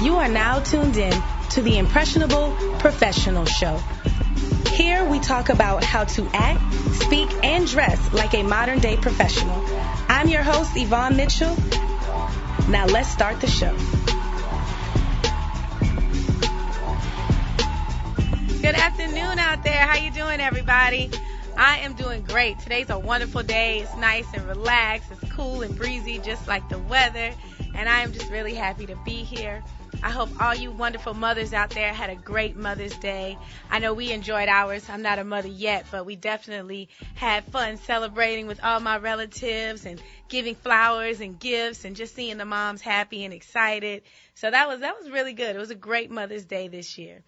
You are now tuned in to the Impressionable Professional Show. Here we talk about how to act, speak, and dress like a modern-day professional. I'm your host, Yvonne Mitchell. Now let's start the show. Good afternoon out there. How you doing, everybody? I am doing great. Today's a wonderful day. It's nice and relaxed. It's cool and breezy, just like the weather. And I am just really happy to be here. I hope all you wonderful mothers out there had a great Mother's Day. I know we enjoyed ours. I'm not a mother yet, but we definitely had fun celebrating with all my relatives and giving flowers and gifts and just seeing the moms happy and excited. So that was really good. It was a great Mother's Day this year.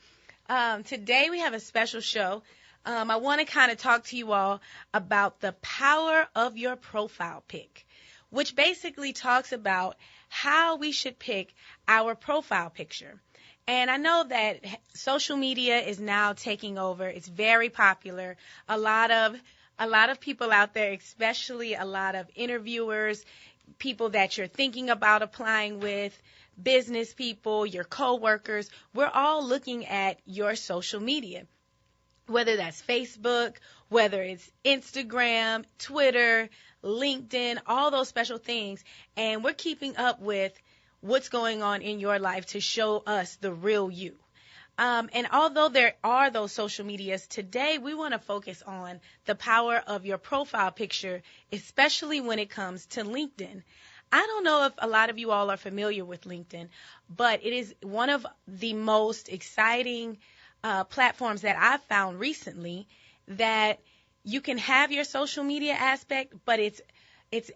Today we have a special show. I want to kind of talk to you all about the power of your profile pic, which basically talks about how we should pick our profile picture. And I know that social media is now taking over. It's very popular. A lot of people out there, especially a lot of interviewers, people that you're thinking about applying with, business people, your coworkers, we're all looking at your social media. Whether that's Facebook, whether it's Instagram, Twitter, LinkedIn, all those special things. And we're keeping up with what's going on in your life to show us the real you. And although there are those social medias, today we want to focus on the power of your profile picture, especially when it comes to LinkedIn. I don't know if a lot of you all are familiar with LinkedIn, but it is one of the most exciting platforms that I've found recently, that you can have your social media aspect, but it's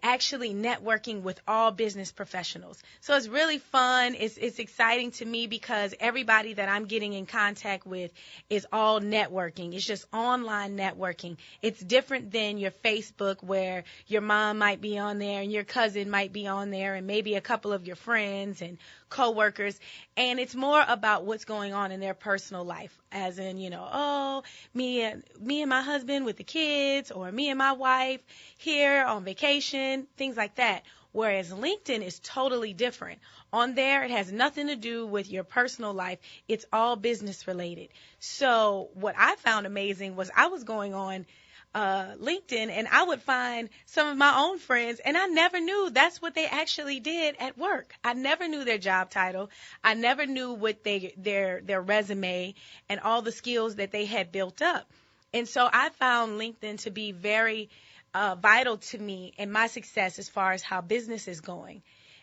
actually networking with all business professionals. So it's really fun. It's exciting to me because everybody that I'm getting in contact with is all networking. It's just online networking. It's different than your Facebook, where your mom might be on there and your cousin might be on there and maybe a couple of your friends and coworkers. And it's more about what's going on in their personal life, as in, me and my husband with the kids, or me and my wife here on vacation, things like that. Whereas LinkedIn is totally different. On there, it has nothing to do with your personal life. It's all business related. So what I found amazing was I was going on LinkedIn, and I would find some of my own friends, and I never knew that's what they actually did at work. I never knew their job title. I never knew what their resume and all the skills that they had built up. And so I found LinkedIn to be very vital to me and my success as far as how business is going.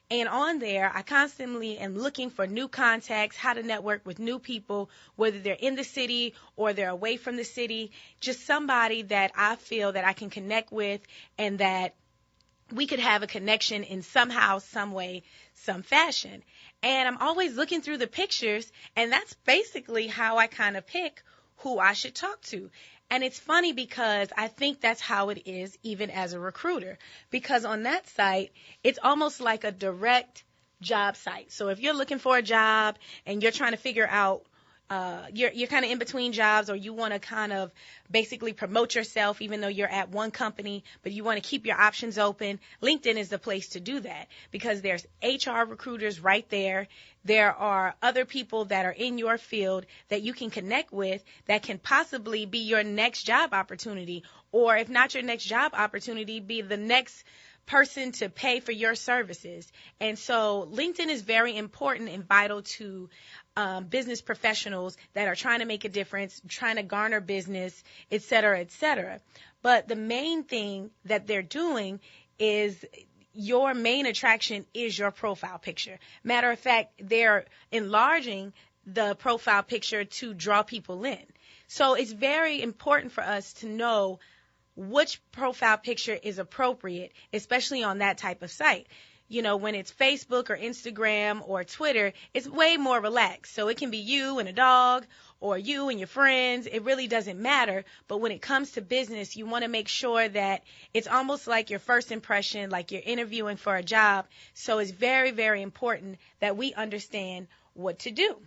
And on there, I constantly am looking for new contacts, how to network with new people, whether they're in the city or they're away from the city, just somebody that I feel that I can connect with and that we could have a connection in somehow, some way, some fashion. And I'm always looking through the pictures, and that's basically how I kind of pick who I should talk to. And it's funny because I think that's how it is even as a recruiter, because on that site, it's almost like a direct job site. So if you're looking for a job and you're trying to figure out, you're kind of in between jobs, or you want to kind of basically promote yourself even though you're at one company, but you want to keep your options open, LinkedIn is the place to do that, because there's HR recruiters right there. There are other people that are in your field that you can connect with that can possibly be your next job opportunity, or if not your next job opportunity, be the next person to pay for your services. And so LinkedIn is very important and vital to business professionals that are trying to make a difference, trying to garner business, et cetera, et cetera. But the main thing that they're doing is your main attraction is your profile picture. Matter of fact, they're enlarging the profile picture to draw people in. So it's very important for us to know which profile picture is appropriate, especially on that type of site. When it's Facebook or Instagram or Twitter, it's way more relaxed. So it can be you and a dog, or you and your friends. It really doesn't matter. But when it comes to business, you want to make sure that it's almost like your first impression, like you're interviewing for a job. So it's very, very important that we understand what to do.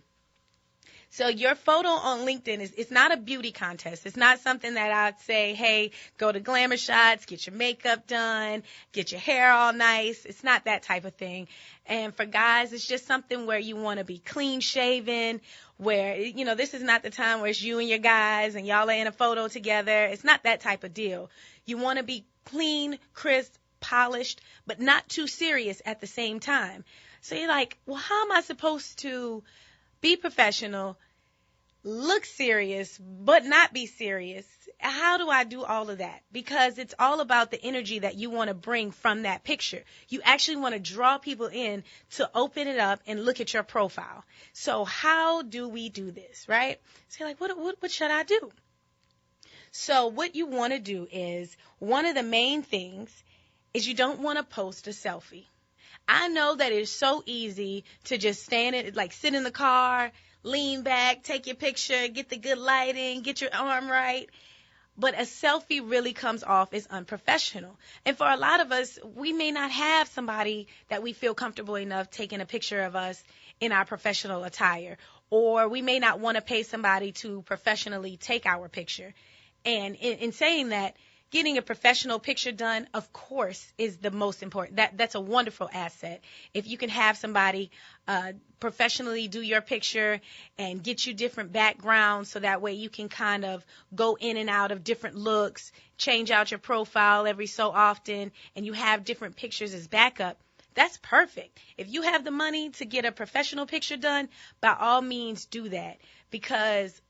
So your photo on LinkedIn it's not a beauty contest. It's not something that I'd say, hey, go to Glamour Shots, get your makeup done, get your hair all nice. It's not that type of thing. And for guys, it's just something where you want to be clean shaven, where, this is not the time where it's you and your guys and y'all are in a photo together. It's not that type of deal. You want to be clean, crisp, polished, but not too serious at the same time. So you're like, well, how am I supposed to be professional, look serious, but not be serious? How do I do all of that? Because it's all about the energy that you want to bring from that picture. You actually want to draw people in to open it up and look at your profile. So how do we do this, right? So you're like, what should I do? So what you want to do is, one of the main things is you don't want to post a selfie. I know that it's so easy to just sit in the car, lean back, take your picture, get the good lighting, get your arm right. But a selfie really comes off as unprofessional. And for a lot of us, we may not have somebody that we feel comfortable enough taking a picture of us in our professional attire. Or we may not want to pay somebody to professionally take our picture. And in saying that, getting a professional picture done, of course, is the most important. That's a wonderful asset. If you can have somebody professionally do your picture and get you different backgrounds so that way you can kind of go in and out of different looks, change out your profile every so often, and you have different pictures as backup, that's perfect. If you have the money to get a professional picture done, by all means do that, because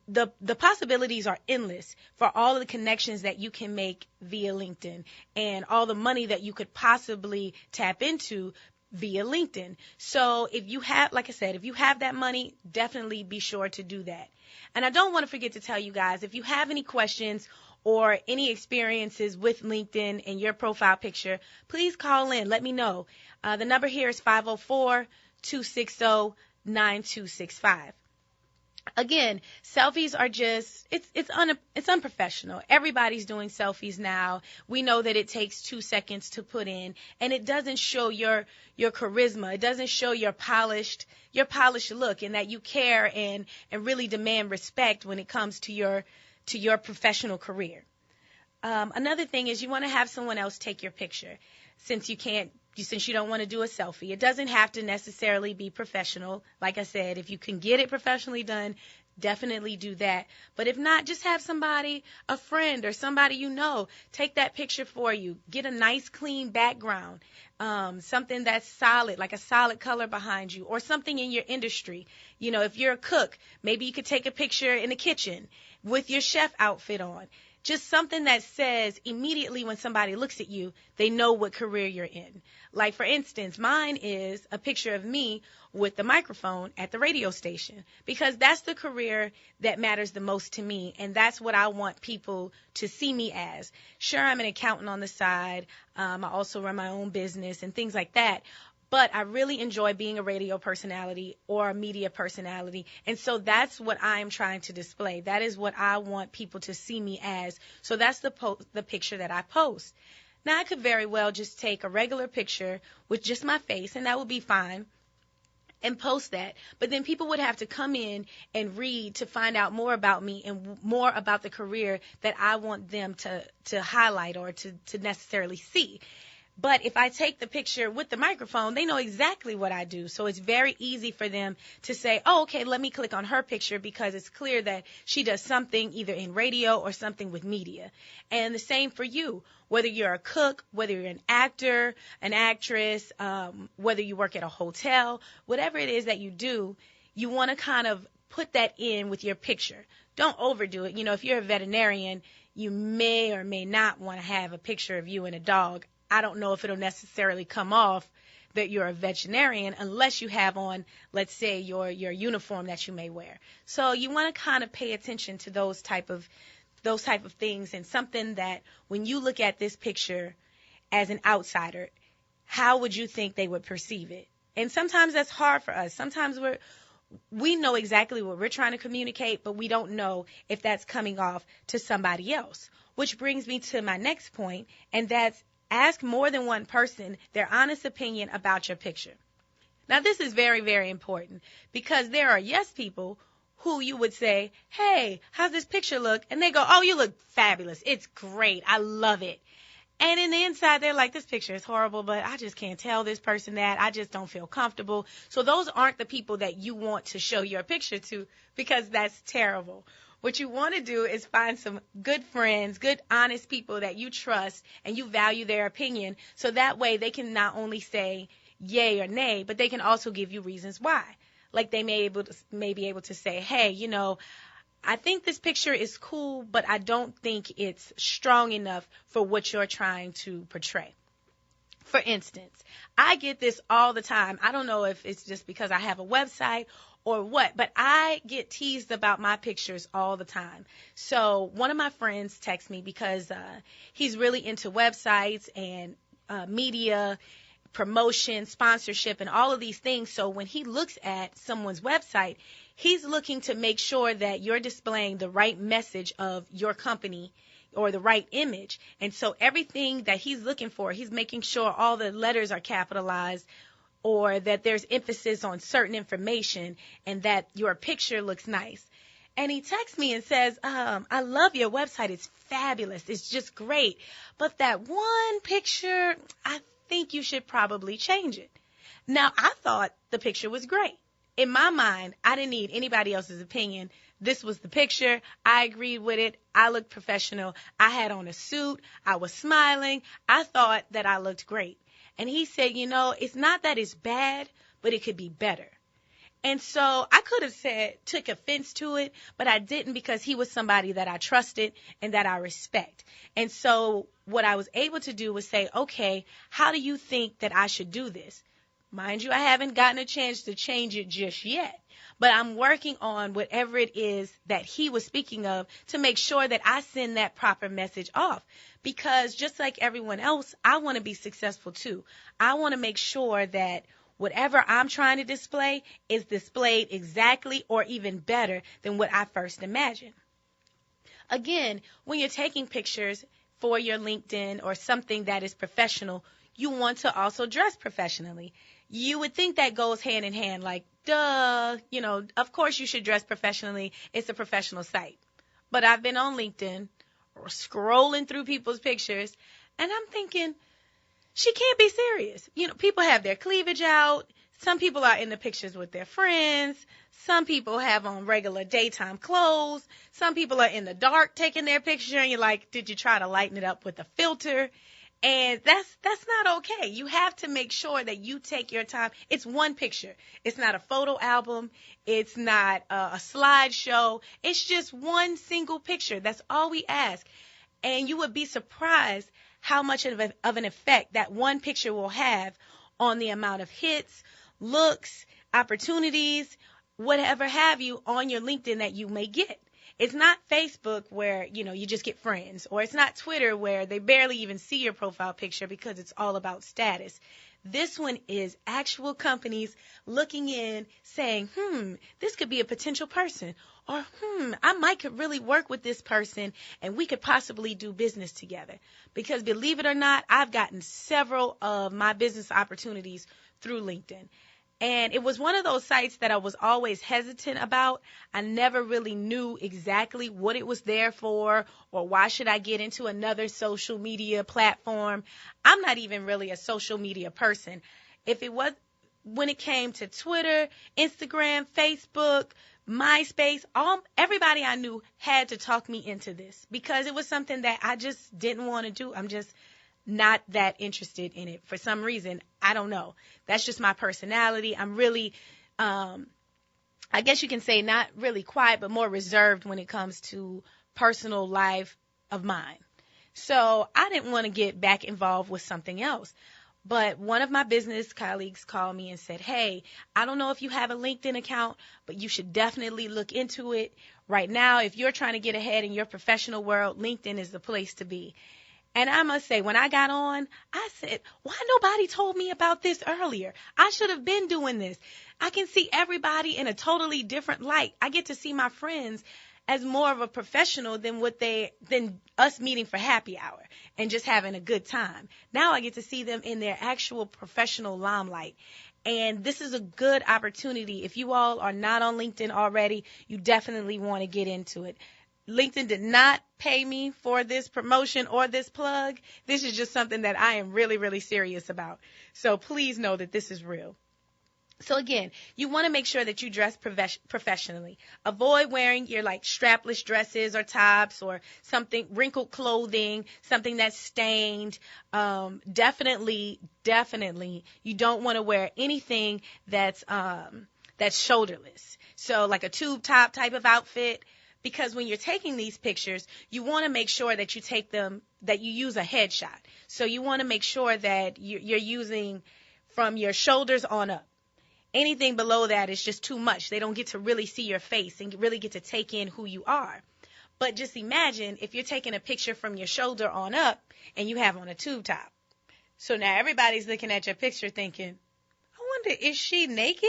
the possibilities are endless for all of the connections that you can make via LinkedIn and all the money that you could possibly tap into via LinkedIn. So if you have, like I said, if you have that money, definitely be sure to do that. And I don't want to forget to tell you guys, if you have any questions or any experiences with LinkedIn and your profile picture, please call in. Let me know. The number here is 504-260-9265. Again, selfies are just, it's unprofessional. Everybody's doing selfies now. We know that it takes 2 seconds to put in, and it doesn't show your charisma. It doesn't show your polished look, and that you care and really demand respect when it comes to your professional career. Another thing is you want to have someone else take your picture, since you don't want to do a selfie. It doesn't have to necessarily be professional. Like I said, if you can get it professionally done, definitely do that. But if not, just have somebody, a friend or somebody you know, take that picture for you. Get a nice, clean background, something that's solid, like a solid color behind you, or something in your industry. If you're a cook, maybe you could take a picture in the kitchen with your chef outfit on. Just something that says immediately when somebody looks at you, they know what career you're in. Like, for instance, mine is a picture of me with the microphone at the radio station, because that's the career that matters the most to me, and that's what I want people to see me as. Sure, I'm an accountant on the side. I also run my own business and things like that. But I really enjoy being a radio personality or a media personality. And so that's what I'm trying to display. That is what I want people to see me as. So that's the picture that I post. Now, I could very well just take a regular picture with just my face, and that would be fine, and post that. But then people would have to come in and read to find out more about me and more about the career that I want them to highlight or to necessarily see. But if I take the picture with the microphone, they know exactly what I do. So it's very easy for them to say, oh, okay, let me click on her picture, because it's clear that she does something either in radio or something with media. And the same for you, whether you're a cook, whether you're an actor, an actress, whether you work at a hotel, whatever it is that you do, you want to kind of put that in with your picture. Don't overdo it. If you're a veterinarian, you may or may not want to have a picture of you and a dog. I don't know if it'll necessarily come off that you're a veterinarian unless you have on, let's say, your uniform that you may wear. So you want to kind of pay attention to those type of things, and something that when you look at this picture as an outsider, how would you think they would perceive it? And sometimes that's hard for us. Sometimes we know exactly what we're trying to communicate, but we don't know if that's coming off to somebody else. Which brings me to my next point, and that's ask more than one person their honest opinion about your picture. Now, this is very, very important because there are yes people who you would say, hey, how's this picture look? And they go, oh, you look fabulous. It's great. I love it. And in the inside, they're like, this picture is horrible, but I just can't tell this person that. I just don't feel comfortable. So those aren't the people that you want to show your picture to because that's terrible. What you want to do is find some good friends, good, honest people that you trust and you value their opinion. So that way they can not only say yay or nay, but they can also give you reasons why. Like they may be able to say, hey, I think this picture is cool, but I don't think it's strong enough for what you're trying to portray. For instance, I get this all the time. I don't know if it's just because I have a website or what, but I get teased about my pictures all the time. So one of my friends texts me because he's really into websites and media, promotion, sponsorship, and all of these things. So when he looks at someone's website, he's looking to make sure that you're displaying the right message of your company or the right image. And so everything that he's looking for, he's making sure all the letters are capitalized or that there's emphasis on certain information and that your picture looks nice. And he texts me and says, I love your website. It's fabulous. It's just great. But that one picture, I think you should probably change it. Now, I thought the picture was great. In my mind, I didn't need anybody else's opinion. This was the picture. I agreed with it. I looked professional. I had on a suit. I was smiling. I thought that I looked great. And he said, it's not that it's bad, but it could be better. And so I could have took offense to it, but I didn't because he was somebody that I trusted and that I respect. And so what I was able to do was say, okay, how do you think that I should do this? Mind you, I haven't gotten a chance to change it just yet, but I'm working on whatever it is that he was speaking of to make sure that I send that proper message off. Because just like everyone else, I want to be successful too. I want to make sure that whatever I'm trying to display is displayed exactly or even better than what I first imagined. Again, when you're taking pictures for your LinkedIn or something that is professional, you want to also dress professionally. You would think that goes hand in hand, like, duh, of course you should dress professionally. It's a professional site. But I've been on LinkedIn or scrolling through people's pictures, and I'm thinking, she can't be serious. People have their cleavage out. Some people are in the pictures with their friends. Some people have on regular daytime clothes. Some people are in the dark taking their picture, and you're like, did you try to lighten it up with a filter? And that's not okay. You have to make sure that you take your time. It's one picture. It's not a photo album. It's not a slideshow. It's just one single picture. That's all we ask. And you would be surprised how much of an effect that one picture will have on the amount of hits, looks, opportunities, whatever have you on your LinkedIn that you may get. It's not Facebook where, you just get friends, or it's not Twitter where they barely even see your profile picture because it's all about status. This one is actual companies looking in saying, this could be a potential person, or I could really work with this person and we could possibly do business together. Because believe it or not, I've gotten several of my business opportunities through LinkedIn. And it was one of those sites that I was always hesitant about. I never really knew exactly what it was there for or why should I get into another social media platform. I'm not even really a social media person. When it came to Twitter, Instagram, Facebook, MySpace, everybody I knew had to talk me into this because it was something that I just didn't want to do. I'm just not that interested in it for some reason. I don't know. That's just my personality. I'm really, I guess you can say not really quiet, but more reserved when it comes to personal life of mine. So I didn't want to get back involved with something else. But one of my business colleagues called me and said, hey, I don't know if you have a LinkedIn account, but you should definitely look into it. Right now, if you're trying to get ahead in your professional world, LinkedIn is the place to be. And I must say, when I got on, I said, why nobody told me about this earlier? I should have been doing this. I can see everybody in a totally different light. I get to see my friends as more of a professional than us meeting for happy hour and just having a good time. Now I get to see them in their actual professional limelight. And this is a good opportunity. If you all are not on LinkedIn already, you definitely want to get into it. LinkedIn did not pay me for this promotion or this plug. This is just something that I am really, really serious about. So please know that this is real. So again, you want to make sure that you dress professionally. Avoid wearing your like strapless dresses or tops or something, wrinkled clothing, something that's stained. Definitely, you don't want to wear anything that's shoulderless. So like a tube top type of outfit. Because when you're taking these pictures, you want to make sure that you use a headshot. So you want to make sure that you're using from your shoulders on up. Anything below that is just too much. They don't get to really see your face and really get to take in who you are. But just imagine if you're taking a picture from your shoulder on up and you have on a tube top. So now everybody's looking at your picture thinking, I wonder, is she naked?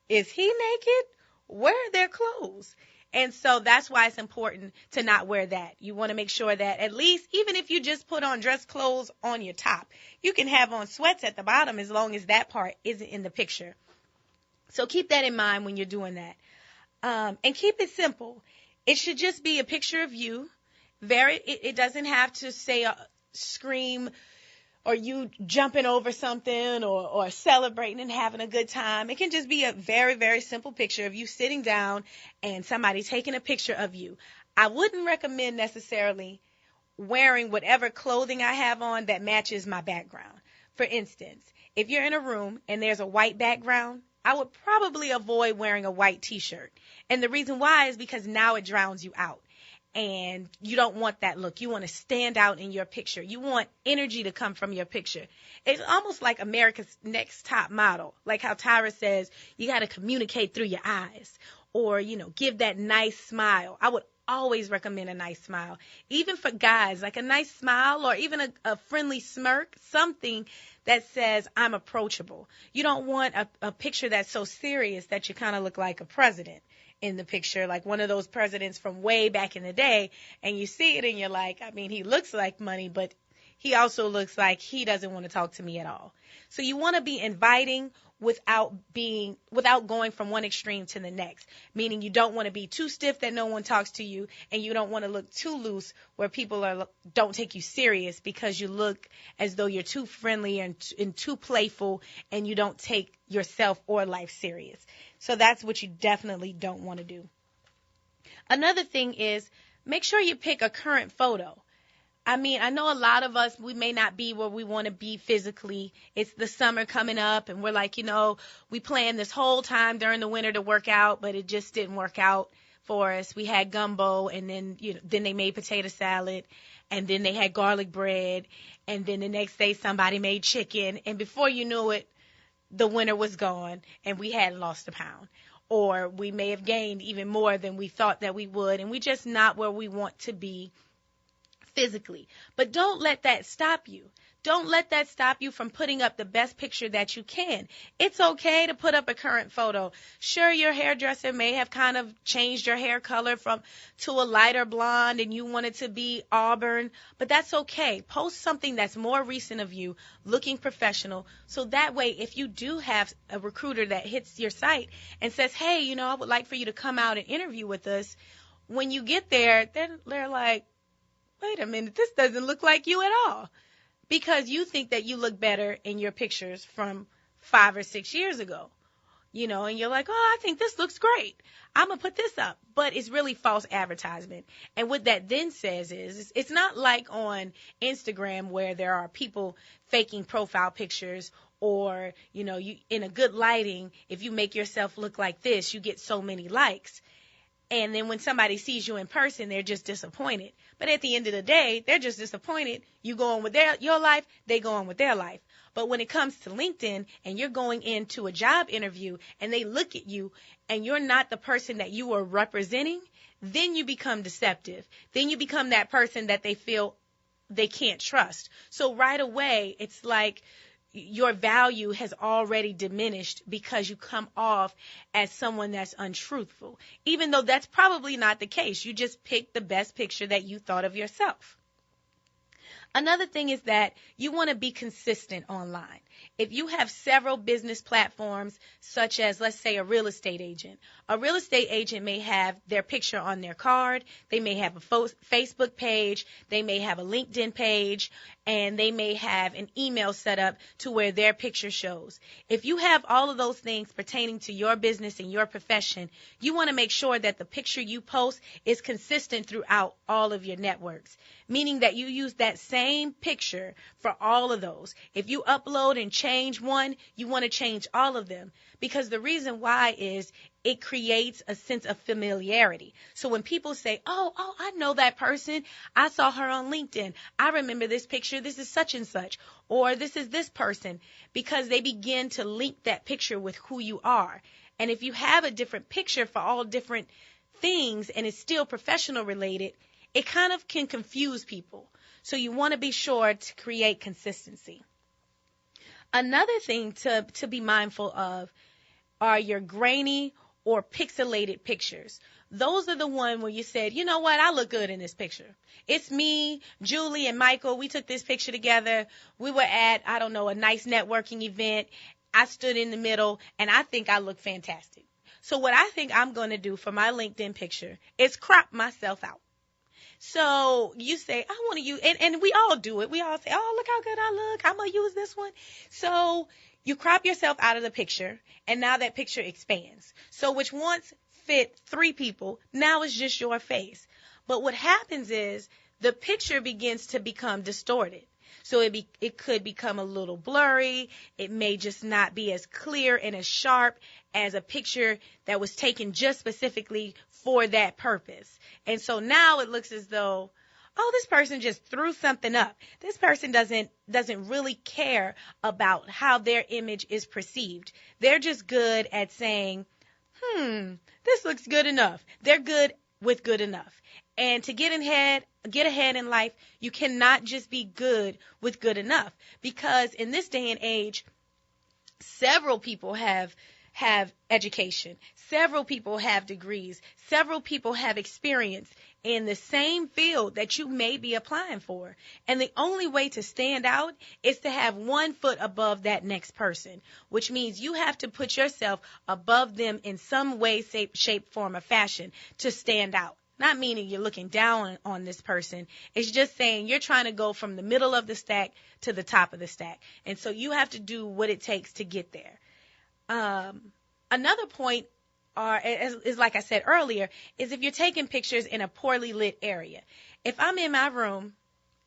Is he naked? Where are their clothes? And so that's why it's important to not wear that. You want to make sure that at least, even if you just put on dress clothes on your top, you can have on sweats at the bottom as long as that part isn't in the picture. So keep that in mind when you're doing that. And keep it simple. It should just be a picture of you. It doesn't have to say scream or you jumping over something or celebrating and having a good time. It can just be a very, very simple picture of you sitting down and somebody taking a picture of you. I wouldn't recommend necessarily wearing whatever clothing I have on that matches my background. For instance, if you're in a room and there's a white background, I would probably avoid wearing a white t-shirt. And the reason why is because now it drowns you out. And you don't want that look. You want to stand out in your picture. You want energy to come from your picture. It's almost like America's Next Top Model. Like how Tyra says, you got to communicate through your eyes. Or, give that nice smile. I would always recommend a nice smile. Even for guys, like a nice smile or even a friendly smirk, something that says I'm approachable. You don't want a picture that's so serious that you kind of look like a president in the picture, like one of those presidents from way back in the day, and you see it and you're like, he looks like money, but he also looks like he doesn't want to talk to me at all. So you want to be inviting without going from one extreme to the next, meaning you don't want to be too stiff that no one talks to you, and you don't want to look too loose where people don't take you serious because you look as though you're too friendly and too playful and you don't take yourself or life serious. So that's what you definitely don't want to do. Another thing is make sure you pick a current photo. I know a lot of us, we may not be where we want to be physically. It's the summer coming up and we're like, we planned this whole time during the winter to work out, but it just didn't work out for us. We had gumbo and then they made potato salad and then they had garlic bread and then the next day somebody made chicken, and before you knew it, the winter was gone and we had lost a pound. Or we may have gained even more than we thought that we would, and we're just not where we want to be physically. But don't let that stop you. Don't let that stop you from putting up the best picture that you can. It's okay to put up a current photo. Sure, your hairdresser may have kind of changed your hair color to a lighter blonde and you want it to be auburn, but that's okay. Post something that's more recent of you, looking professional, so that way if you do have a recruiter that hits your site and says, hey, I would like for you to come out and interview with us, when you get there, then they're like, wait a minute, this doesn't look like you at all. Because you think that you look better in your pictures from 5 or 6 years ago, and you're like, oh, I think this looks great. I'm going to put this up. But it's really false advertisement. And what that then says is it's not like on Instagram where there are people faking profile pictures or, you in a good lighting, if you make yourself look like this, you get so many likes. And then when somebody sees you in person, they're just disappointed. But at the end of the day, they're just disappointed. You go on with your life, they go on with their life. But when it comes to LinkedIn and you're going into a job interview and they look at you and you're not the person that you are representing, then you become deceptive. Then you become that person that they feel they can't trust. So right away, it's like your value has already diminished because you come off as someone that's untruthful, even though that's probably not the case. You just picked the best picture that you thought of yourself. Another thing is that you want to be consistent online. If you have several business platforms, such as, let's say, a real estate agent may have their picture on their card. They may have a Facebook page. They may have a LinkedIn page, and they may have an email set up to where their picture shows. If you have all of those things pertaining to your business and your profession, you want to make sure that the picture you post is consistent throughout all of your networks, meaning that you use that same picture for all of those. If you upload and change one, you want to change all of them, because the reason why is it creates a sense of familiarity. So when people say, oh, I know that person. I saw her on LinkedIn. I remember this picture. This is such and such, or this is this person, because they begin to link that picture with who you are. And if you have a different picture for all different things and it's still professional related, it kind of can confuse people. So you want to be sure to create consistency. Another thing to be mindful of are your grainy or pixelated pictures. Those are the one where you said, you know what, I look good in this picture. It's me, Julie, and Michael. We took this picture together. We were at, I don't know, a nice networking event. I stood in the middle, and I think I look fantastic. So what I think I'm going to do for my LinkedIn picture is crop myself out. So you say, I want to use, and we all do it. We all say, oh, look how good I look. I'm going to use this one. So you crop yourself out of the picture, and now that picture expands. So which once fit 3 people, now it's just your face. But what happens is the picture begins to become distorted. So it could become a little blurry. It may just not be as clear and as sharp as a picture that was taken just specifically for that purpose. And so now it looks as though, oh, this person just threw something up. This person doesn't really care about how their image is perceived. They're just good at saying, this looks good enough. They're good with good enough. And to get ahead in life, you cannot just be good with good enough, because in this day and age, several people have education. Several people have degrees. Several people have experience in the same field that you may be applying for. And the only way to stand out is to have 1 foot above that next person, which means you have to put yourself above them in some way, shape, form, or fashion to stand out. Not meaning you're looking down on this person. It's just saying you're trying to go from the middle of the stack to the top of the stack. And so you have to do what it takes to get there. Another point is like I said earlier, is if you're taking pictures in a poorly lit area. If I'm in my room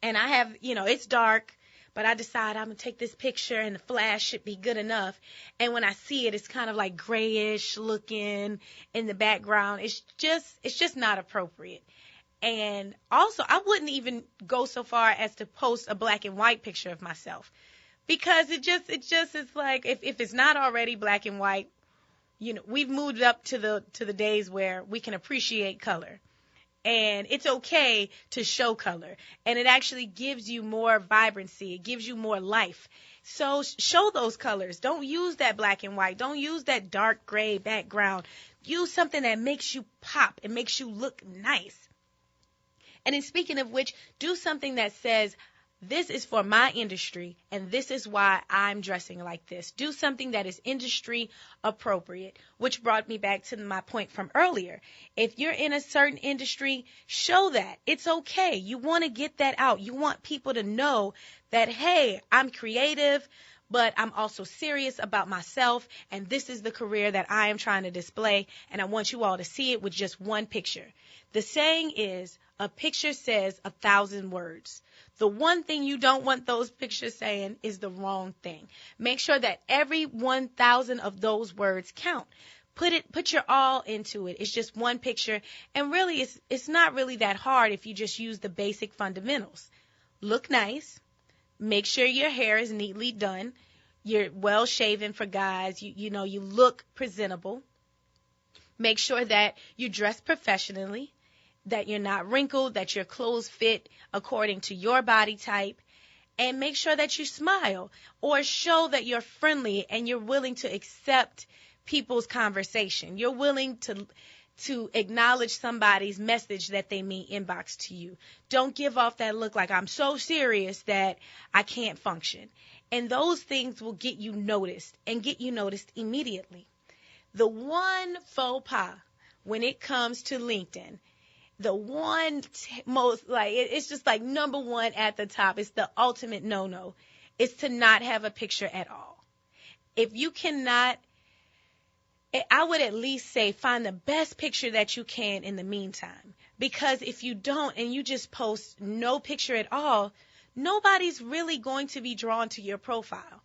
and I have, it's dark, but I decide I'm going to take this picture and the flash should be good enough. And when I see it, it's kind of like grayish looking in the background. It's just not appropriate. And also, I wouldn't even go so far as to post a black and white picture of myself, because it just is like, if it's not already black and white, we've moved up to the days where we can appreciate color. And it's okay to show color. And it actually gives you more vibrancy. It gives you more life. So show those colors. Don't use that black and white. Don't use that dark gray background. Use something that makes you pop. It makes you look nice. And in speaking of which, do something that says, this is for my industry, and this is why I'm dressing like this. Do something that is industry appropriate, which brought me back to my point from earlier. If you're in a certain industry, show that. It's okay. You want to get that out. You want people to know that, hey, I'm creative, but I'm also serious about myself, and this is the career that I am trying to display, and I want you all to see it with just one picture. The saying is, a picture says 1,000 words. The one thing you don't want those pictures saying is the wrong thing. Make sure that every 1,000 of those words count. Put your all into it. It's just one picture, and really it's not really that hard if you just use the basic fundamentals. Look nice. Make sure your hair is neatly done. You're well shaven for guys. You look presentable. Make sure that you dress professionally, that you're not wrinkled, that your clothes fit according to your body type, and make sure that you smile or show that you're friendly and you're willing to accept people's conversation. You're willing to acknowledge somebody's message that they may inbox to you. Don't give off that look like I'm so serious that I can't function. And those things will get you noticed and get you noticed immediately. The one faux pas when it comes to LinkedIn, the one most, like, it's just like number one at the top. It's the ultimate no-no. It's to not have a picture at all. If you cannot, I would at least say find the best picture that you can in the meantime. Because if you don't and you just post no picture at all, nobody's really going to be drawn to your profile.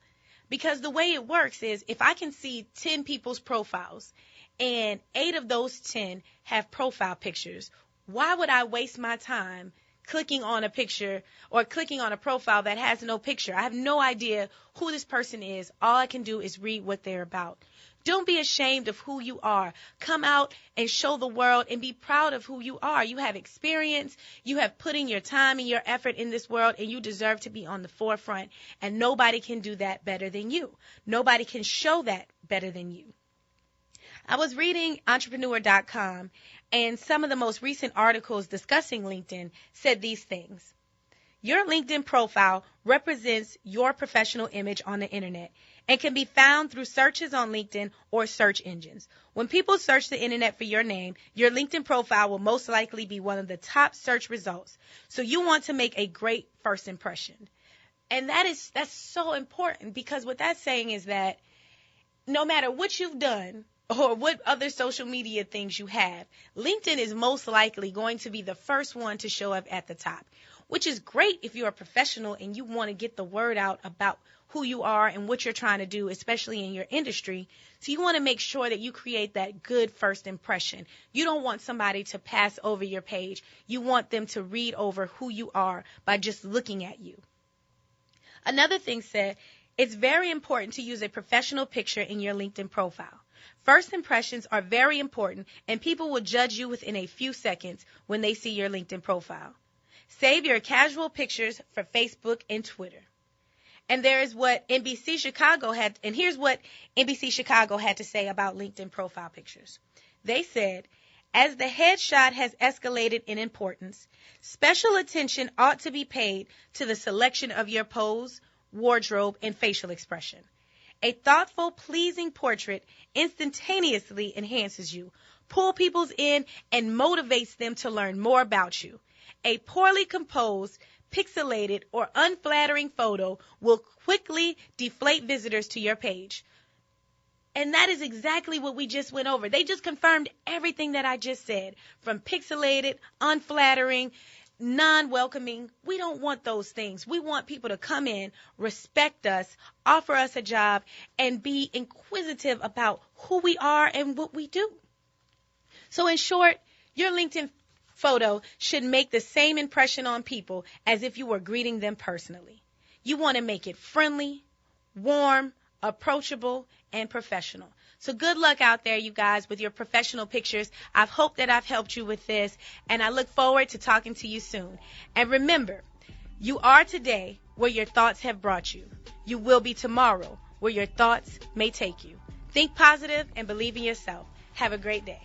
Because the way it works is if I can see 10 people's profiles and 8 of those 10 have profile pictures, why would I waste my time clicking on a picture or clicking on a profile that has no picture? I have no idea who this person is. All I can do is read what they're about. Don't be ashamed of who you are. Come out and show the world and be proud of who you are. You have experience. You have put in your time and your effort in this world, and you deserve to be on the forefront. And nobody can do that better than you. Nobody can show that better than you. I was reading entrepreneur.com, and some of the most recent articles discussing LinkedIn said these things. Your LinkedIn profile represents your professional image on the internet and can be found through searches on LinkedIn or search engines. When people search the internet for your name, your LinkedIn profile will most likely be one of the top search results. So you want to make a great first impression. And that's so important, because what that's saying is that no matter what you've done or what other social media things you have, LinkedIn is most likely going to be the first one to show up at the top, which is great if you're a professional and you want to get the word out about who you are and what you're trying to do, especially in your industry. So you want to make sure that you create that good first impression. You don't want somebody to pass over your page. You want them to read over who you are by just looking at you. Another thing said, it's very important to use a professional picture in your LinkedIn profile. First impressions are very important, and people will judge you within a few seconds when they see your LinkedIn profile. Save your casual pictures for Facebook and Twitter. And there is what NBC Chicago had, and here's what NBC Chicago had to say about LinkedIn profile pictures. They said, as the headshot has escalated in importance, special attention ought to be paid to the selection of your pose, wardrobe, and facial expression. A thoughtful, pleasing portrait instantaneously enhances you, pulls people in, and motivates them to learn more about you. A poorly composed, pixelated, or unflattering photo will quickly deflate visitors to your page. And that is exactly what we just went over. They just confirmed everything that I just said, from pixelated, unflattering, non-welcoming. We don't want those things. We want people to come in, respect us, offer us a job, and be inquisitive about who we are and what we do. So in short, your LinkedIn photo should make the same impression on people as if you were greeting them personally. You want to make it friendly, warm, approachable, and professional. So good luck out there, you guys, with your professional pictures. I hope that I've helped you with this, and I look forward to talking to you soon. And remember, you are today where your thoughts have brought you. You will be tomorrow where your thoughts may take you. Think positive and believe in yourself. Have a great day.